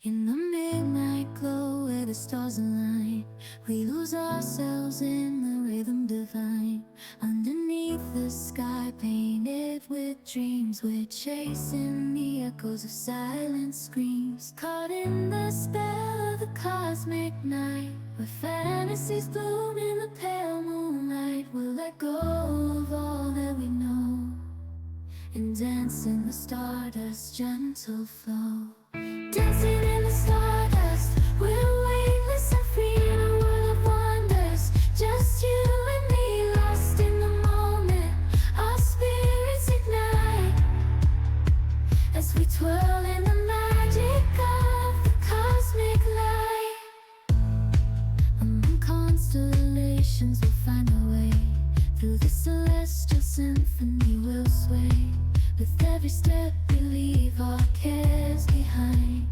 In the midnight glow where the stars align, we lose ourselves in the rhythm divine. Underneath the sky painted with dreams, we're chasing the echoes of silent screams. Caught in the spell of the cosmic night, where fantasies bloom in the pale moonlight. We'll let go of all that we know and dance in the stardust's gentle flow. Dancing in the stardust, we're weightless and free in a world of wonders. Just you and me, lost in the moment. Our spirits ignite as we twirl in the magic of the cosmic light. Among constellations, we'll find our way. Through the celestial symphony, we'll sway. With every step we leave our cares behind.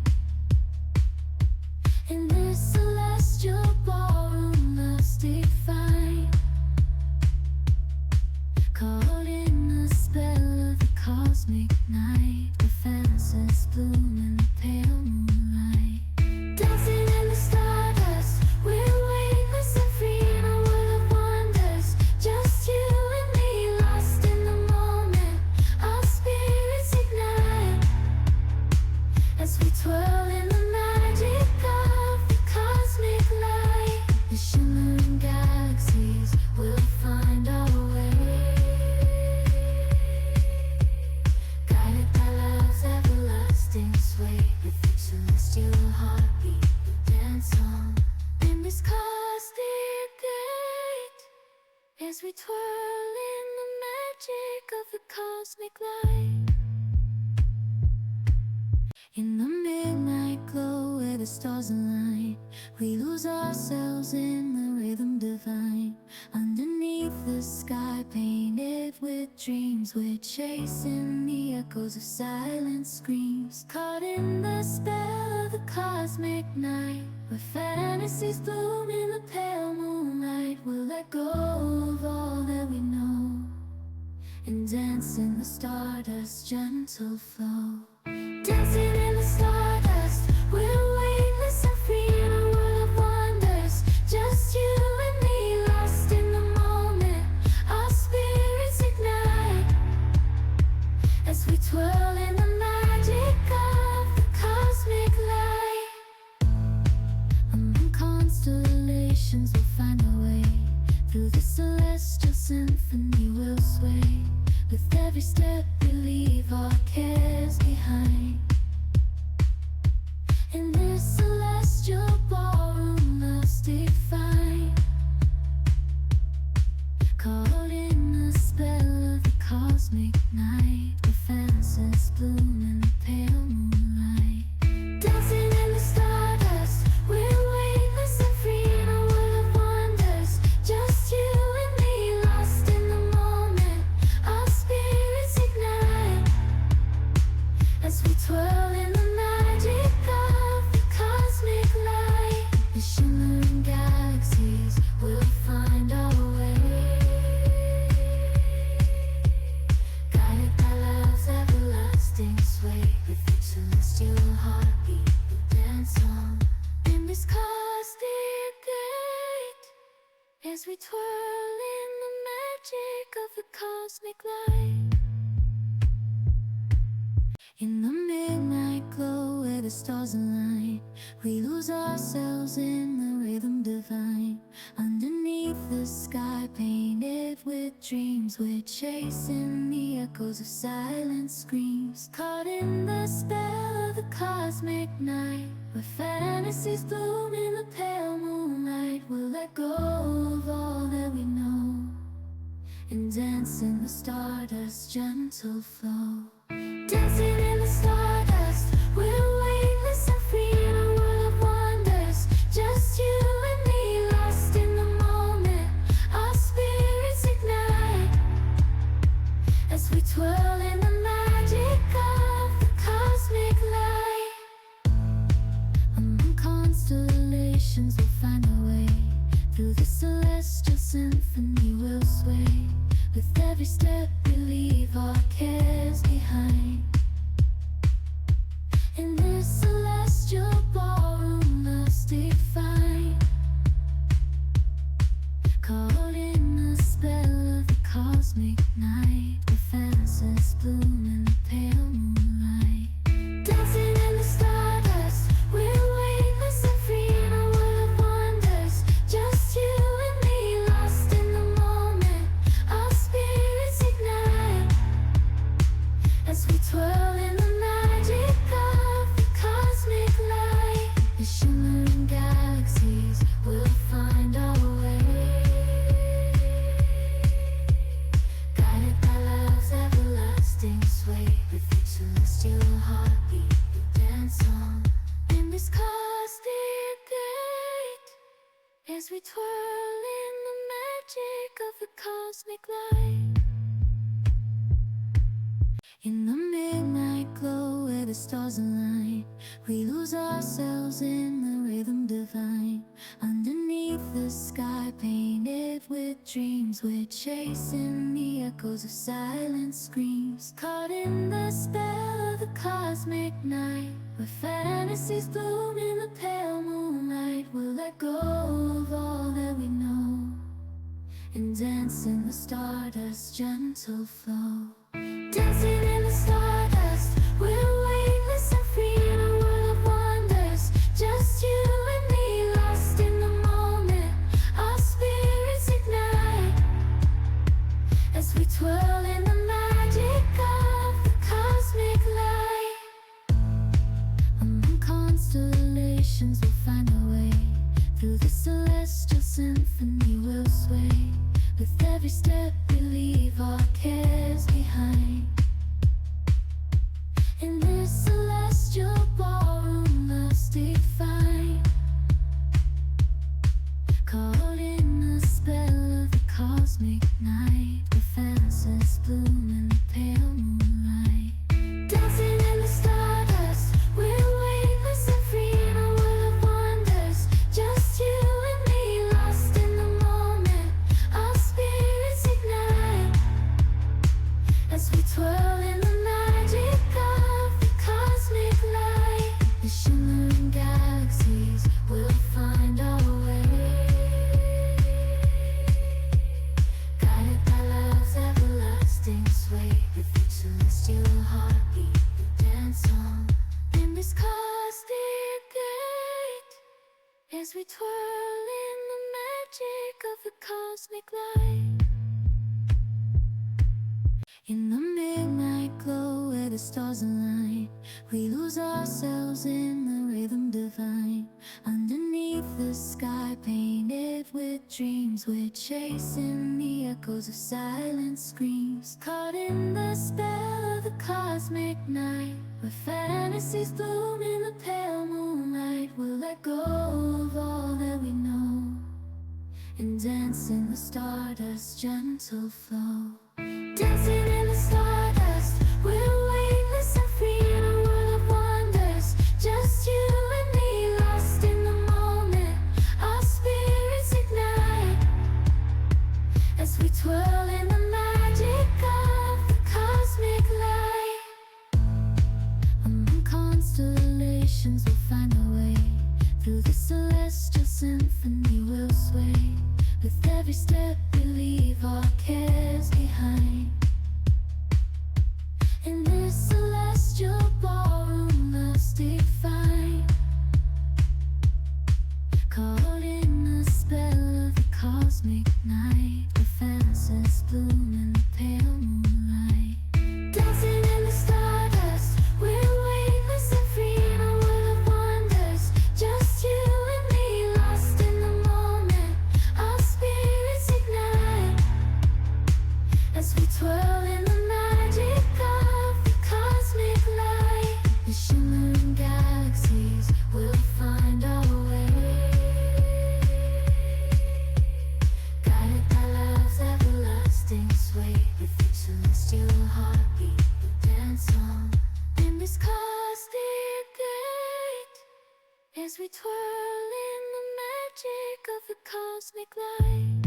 In this celestial ballroom, love's defined. Caught in the spell of the cosmic night, where fantasies bloom in the pale moonlight. Dancing in the stardust, we're weightless and free in a world of wonders. Just you and me, lost in the moment. Our spirits ignite as we twirl in the magic of the cosmic light. The shimmering galaxies will find our way, guided by love's everlasting sway. With each celestial heartbeat, we dance on in this cosmic gate as we twirl in the magic of the cosmic light. In the midnight glow where the stars align, we lose ourselves in the rhythm divine. Underneath the sky painted with dreams, we're chasing the echoes of silent screams. Caught in the spell of the cosmic night, where fantasies bloom in the pale moonlight. We'll let go of all that we know and dance in the stardust's gentle flow. Dancing in the stardust, we're weightless and free in a world of wonders. Just you and me, lost in the moment. Our spirits ignite as we twirl in the magic of the cosmic light. Among constellations, we'll find our way. Through the celestial symphony, we'll sway. With every step we leave our cares behind. In this celestial ballroom, love's defined. Caught in the spell of the cosmic night, where fantasies bloom in the pale moonlight. Dancing in the stardust, we're weightless and free in a world of wonders. Just you and me, lost in the moment. Our spirits ignite as we twirl in the magic of the cosmic light. The shimmering galaxies will find our way, guided by love's everlasting sway. With each celestial heartbeat, we dance on in this cosmic gate as we twirl in the magic of the cosmic light. In the midnight glow where the stars align, we lose ourselves in the rhythm divine. Underneath the sky painted with dreams, we're chasing the echoes of silent screams. Caught in the spell of the cosmic night, where fantasies bloom in the pale moonlight. We'll let go of all that we know and dance in the stardust's gentle flow. Dancing in the stardust, we're weightless and free in a world of wonders. Just you and me, lost in the moment. Our spirits ignite as we twirl in the magic of the cosmic light. Among constellations, we'll find our way. Through the celestial symphony, we'll sway. With every step we leave our cares behind. In this celestial as we twirl in the magic of the cosmic light. In the midnight glow where the stars align, we lose ourselves in the rhythm divine. Underneath the sky painted with dreams, we're chasing the echoes of silent screams. Caught in the spell of the cosmic night, where fantasies bloom in the pale moonlight. We'll let go of all that we know and dance in the stardust's gentle flow. Dancing in the stardust, we're weightless and free in a world of wonders. Just you and me, lost in the moment. Our spirits ignite as we twirl in the magic of the cosmic light. Among constellations we'll find our way. Through the celestial symphony we'll sway. With every step we leave our cares behind. In this celestial ballroom love's defined. Caught in the spell of the cosmic night, where fantasies bloom in the pale moonlight. Dancing in the stardust, we're weightless and free in a world of wonders. Just you and me, lost in the moment. Our spirits ignite as we twirl in the magic of the cosmic light. The shimmering galaxies will find our way, guided by love's everlasting sway. With each celestial heartbeat we dance on in this cosmic gate, as we twirl in the magic of the cosmic light. In the midnight glow where the stars align, we lose ourselves in the rhythm divine. Underneath the sky painted with dreams, we're chasing the echoes of silent screams. Caught in the spell of the cosmic night, where fantasies bloom in the pale moonlight. We'll let go of all that we know and dance in the stardust's gentle flow. Dancing in the stardust, we're weightless and free in a world of wonders. Just you and me, lost in the moment. Our spirits ignite as we twirl in the magic of the cosmic light. Among constellations we'll find our way. Through the celestial symphony we'll sway. With every step we leave our cares behind. In this celestial ballroom love's defined. Caught in the spell of the cosmic night, where fantasies bloom in the pale moonlight. Dancing in the stardust, we're weightless and free in a world of wonders. Just you and me, lost in the moment. Our spirits ignite as we twirl in the magic of the cosmic light. The shimmering galaxies will find our way, guided by love's everlasting sway. With each celestial heartbeat we dance on in this cosmic gate, as we twirl in the magic of the cosmic light.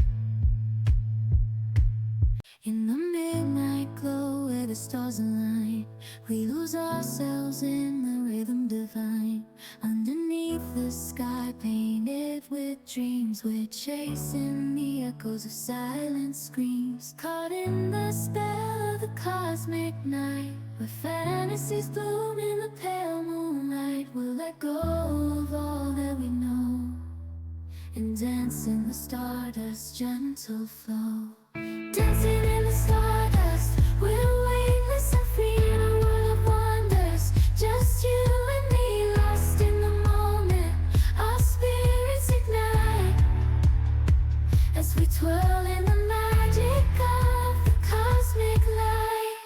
In the midnight glow where the stars align, we lose ourselves in the rhythm divine. Underneath the sky painted with dreams, we're chasing the echoes of silent screams. Caught in the spell of the cosmic night, where fantasies bloom in the pale moonlight. We'll let go of all that we know and dance in the stardust's gentle flow. Dancing in the stardust, we're weightless and free in a world of wonders. Just you and me, lost in the moment. Our spirits ignite as we twirl in the magic of the cosmic light.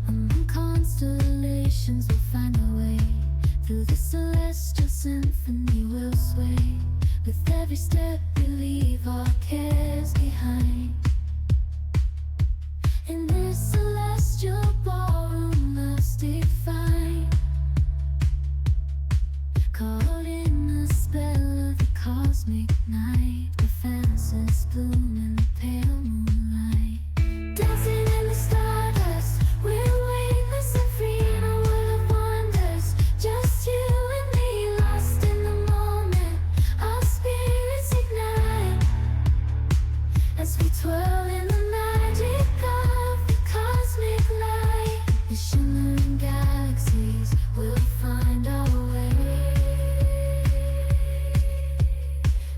Among constellations we'll find our way. Through the celestial symphony we'll sway. With every step we leave our cares behind. In this celestial ballroom, love's defined. Caught in the spell of the cosmic night, where fantasies bloom in the pale moonlight. Dancing in the stardust, we're weightless and free in a world of wonders. Just you and me, lost in the moment. Our spirits ignite as we twirl in the magic of the cosmic light. The shimmering galaxies will find our way,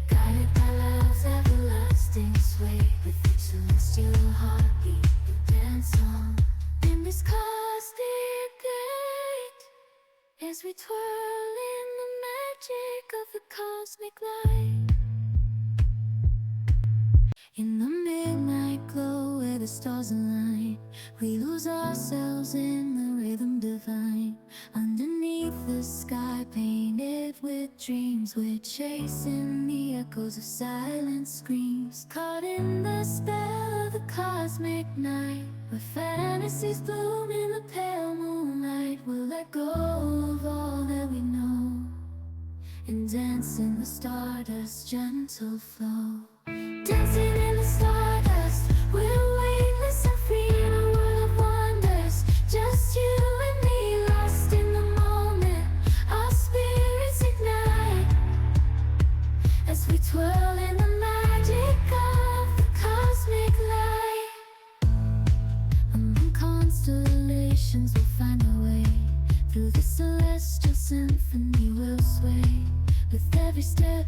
guided by love's everlasting sway. With each celestial heartbeat we dance on in this cosmic gate, as we twirl in the magic of the cosmic light. In the midnight glow where the stars align, we lose ourselves in the rhythm divine. Underneath the sky painted with dreams, we're chasing the echoes of silent screams. Caught in the spell of the cosmic night, where fantasies bloom in the pale moonlight. We'll let go of all that we know and dance in the stardust's gentle flow. Dancing in the stardust, we're weightless and free in a world of wonders. Just you and me, lost in the moment. Our spirits ignite as we twirl in the magic of the cosmic light. Among constellations we'll find our way, through the celestial symphony we'll sway. With every step